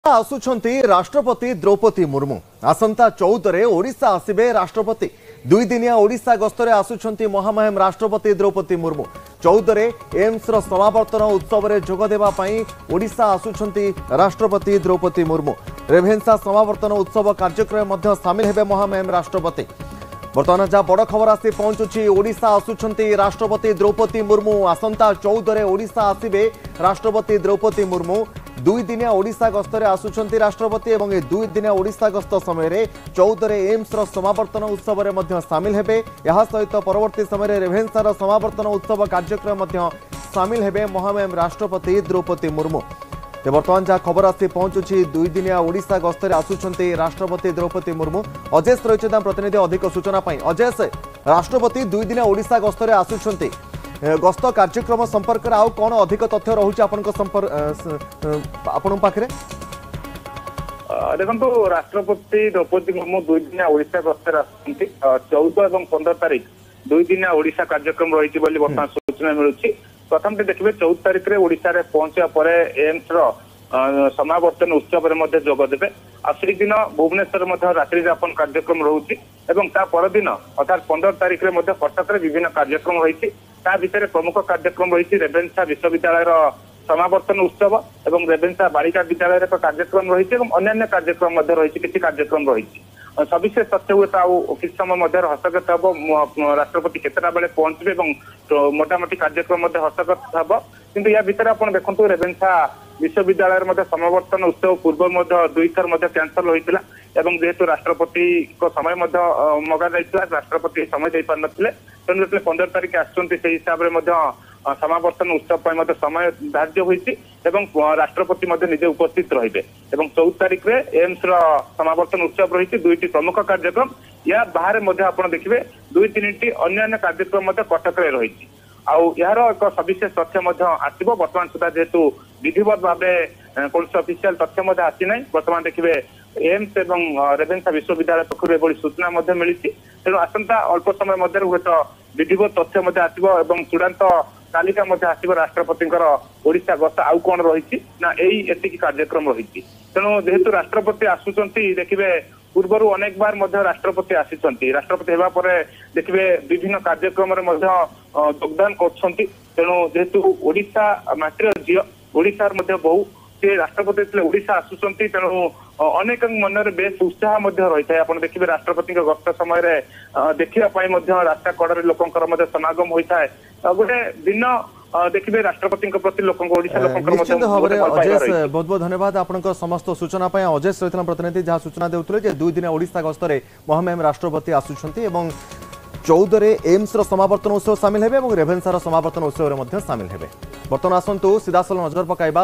आसुछंती राष्ट्रपति द्रौपदी मुर्मू आसंता 14 ओडिशा आसिबे राष्ट्रपति दुई दिनिया ओडिशा गस्तरे आसुछंती महामहिम राष्ट्रपति द्रौपदी मुर्मू 14 एम्स रो समावर्तन उत्सव रे जोग देबा पई ओडिशा आसुछंती राष्ट्रपति द्रौपदी मुर्मू रेभेन्सा समावर्तन उत्सव कार्यक्रम मध्य शामिल हेबे महामहिम राष्ट्रपति। बर्तमान जहाँ बड़ खबर आसी पहुंचुची ओडिशा आसुछंती राष्ट्रपति द्रौपदी मुर्मू आसंता 14 ओडिशा आसिबे राष्ट्रपति द्रौपदी मुर्मू दुई दिनिया ओडिशा गस्तरे आसुछंती राष्ट्रपति एवं दुई दिनिया ओडिशा गस्त समय 14 एम्स रो समावर्तन उत्सव रे मध्य शामिल हेबे। यह सहित परवर्ती समय रेभेन्सार समावर्तन उत्सव कार्यक्रम मध्य शामिल हेबे महामहिम राष्ट्रपति द्रौपदी मुर्मू। बर्तमान जहाँ खबर आसी पहुंचुची दुई दिनिया ओडिशा गस्तरे आसुछंती राष्ट्रपति द्रौपदी मुर्मू। अजय रही प्रतिनिधि अधिक सूचना पाई। अजय, राष्ट्रपति दुई दिनिया ओडिशा गस्तरे आसुछंती गस्त कार्यक्रम संपर्क आउ कौन अधिक तथ्य रहुछि आपन पाखरे? देखो राष्ट्रपति द्रौपदी मुर्मू दुई दिनिया ओडिशा गस्तरे आसुछंती 14 और 15 तारिख दुई दिनिया ओडिशा कार्यक्रम रही बर्तमान सूचना मिलुछि। प्रथम देखिए 14 तारिख में ओडिशा रे पहुंचा पर एम्स रो समावर्तन उत्सव में जोग देवे। आसरी दिन भुवनेश्वर रात्रि जापन कार्यक्रम रोचे परदिन अर्थात 15 तारिख में कटक विभिन्न कार्यक्रम रही भितर प्रमुख कार्यक्रम रही रेभेन्सा विश्वविद्यालय समावर्तन उत्सव और रेभेन्सा बालिका विद्यालय एक कार्यक्रम रही अन्य कार्यक्रम रही किसी कार्यक्रम रही सविशेष तथ्य हुए तो किस समय हस्तगत हम राष्ट्रपति केतटा बेले पहुंचे मोटामोटी कार्यक्रम हस्तगत हम किंतु या भितर आप देखो रेभेन्सा विश्वविद्यालय समावर्तन उत्सव पूर्व दुई थर कैंसल होता जेहेतु राष्ट्रपति समय मगा राष्ट्रपति समय दे पार नथिले तेणु जो 15 तारिख आसुँच से हिसाब से समावर्तन उत्सव समय धार्य होती राष्ट्रपति निजे उपस्थित रहिबे। 14 तारिख में एम्स समावर्तन उत्सव रही दुईटी प्रमुख कार्यक्रम या बाहर आप देखिए दुई तीन अन्य कार्यक्रम कटक रही यार एक सविशेष तथ्य आसो बर्तमान सुधा जेहेतु विधिवत भाव कौन ऑफिशियल तथ्य आसी ना बर्तमान देखिए एम्स एवं रेभेन्सा विश्वविद्यालय पक्ष सूचना मिली तेणु आसंता अल्प समय हूँ तो विधिवत तथ्य आसो चूड़ांत तालिका आसो राष्ट्रपति ओडिशा गस्त आउ कौन रही ना यही कार्यक्रम रही तेणु जेहेतु राष्ट्रपति आसुचंती देखिए पूर्वर अनेक बार राष्ट्रपति आसी राष्ट्रपति होगा पर देखिए विभिन्न कार्यक्रम योगदान कर तेणु जेहेतु ओडिशा माटीर झील ओडिशार बहु से राष्ट्रपति ओडिशा आसुचंती तेणु अनेक मन में बेस उत्साह रही है। आप देखिए राष्ट्रपति गस्त समय देखा रास्ता कड़े लोकर समागम होता है गोटे दिन देखिए राष्ट्रपति प्रति लोक निश्चित भाव में अजय बहुत बहुत धन्यवाद आपन समस्त सूचना अजय रही प्रतिनिधि जहाँ सूचना देते दुई दिन ओडिशा गस्तरे महामहिम राष्ट्रपति आसुछंती 14 एम्स समावर्तन उत्सव सामिल हेबे और रेभेन्सार समावर्तन उत्सव सामिल हेबे। बर्तमान आसंतु सीधासल नजर पकाइबा